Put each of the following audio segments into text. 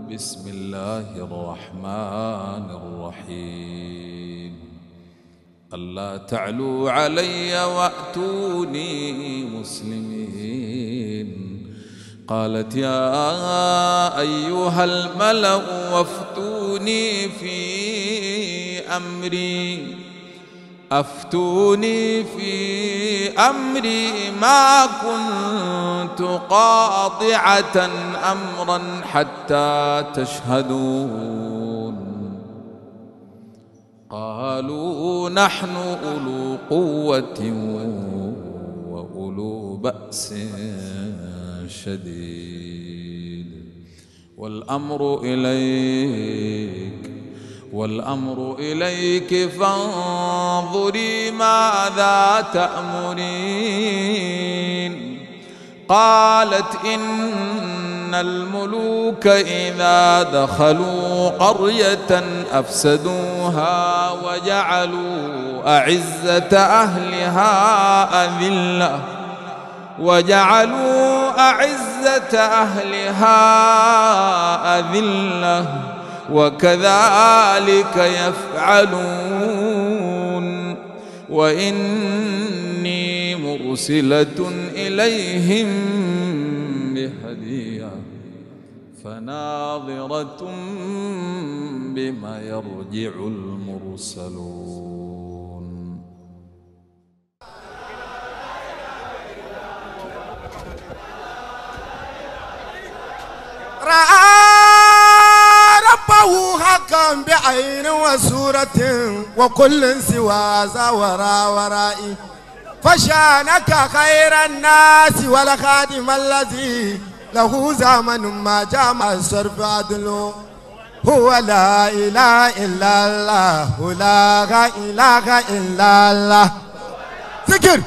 بسم الله الرحمن الرحيم ألا تعلوا علي وأتوني مسلمين. قالت يا أيها الملأ وافتوني في أمري ما كنت قاطعة أمرا حتى تشهدون. قالوا نحن أولو قوة وأولو بأس شديد والأمر إليك فانظري ماذا تأمرين. قالت إن الملوك إذا دخلوا قرية أفسدوها وجعلوا أعزة أهلها أذلة وكذلك يفعلون. وإني مرسلة إليهم بهدية فناظرة بما يرجع المرسلون. ربه حقا بعين وسورة وكل سوى ذا ورائي. فشانك خير الناس والخادم الذي له زمن ما جامع الصرف عدله. هو لا إله إلا الله لا إله إلا الله. ذكر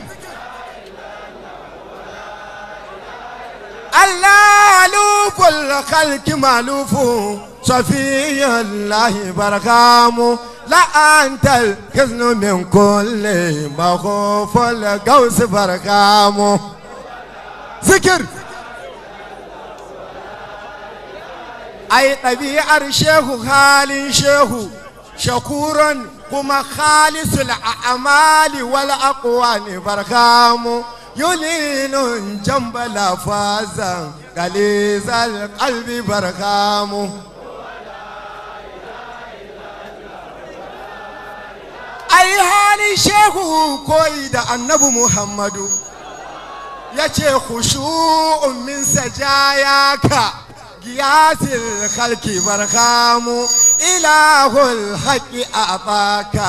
الله ألوف الخلق مألوف صفي الله بركامه. لا أنت الحزن من كل مخوف القوس بركامه. ذكر أي طبيعة شيخ خالي شيخ شكورا كما خالص الأعمال والأقوال بركامه. يلين جنب لفازا غليظ القلب بركامه. أي حالي شيخ كويد النبي محمد يا خشوع من سجاياك قياس الخلق بركامه. إله الحق أعطاك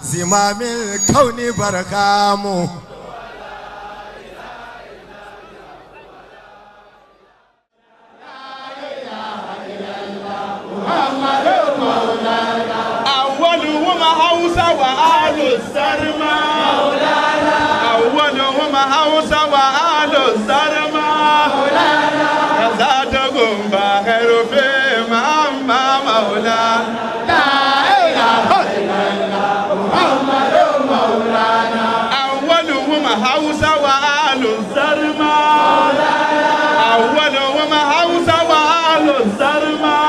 زمام الكون بركامه. أولهم هوسة وآل السرما. أولهم هوسة وآل السرما. كذاتهم باخر في مأمى مولانا. لا إله إلا الله محمد مولانا. أولهم هوسة وآل السرما. أولهم هوسة وآل السرما.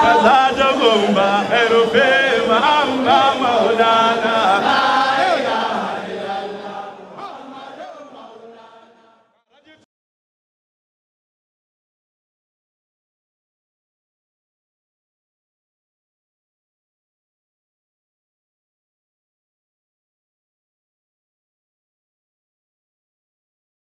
كذاتهم باخر في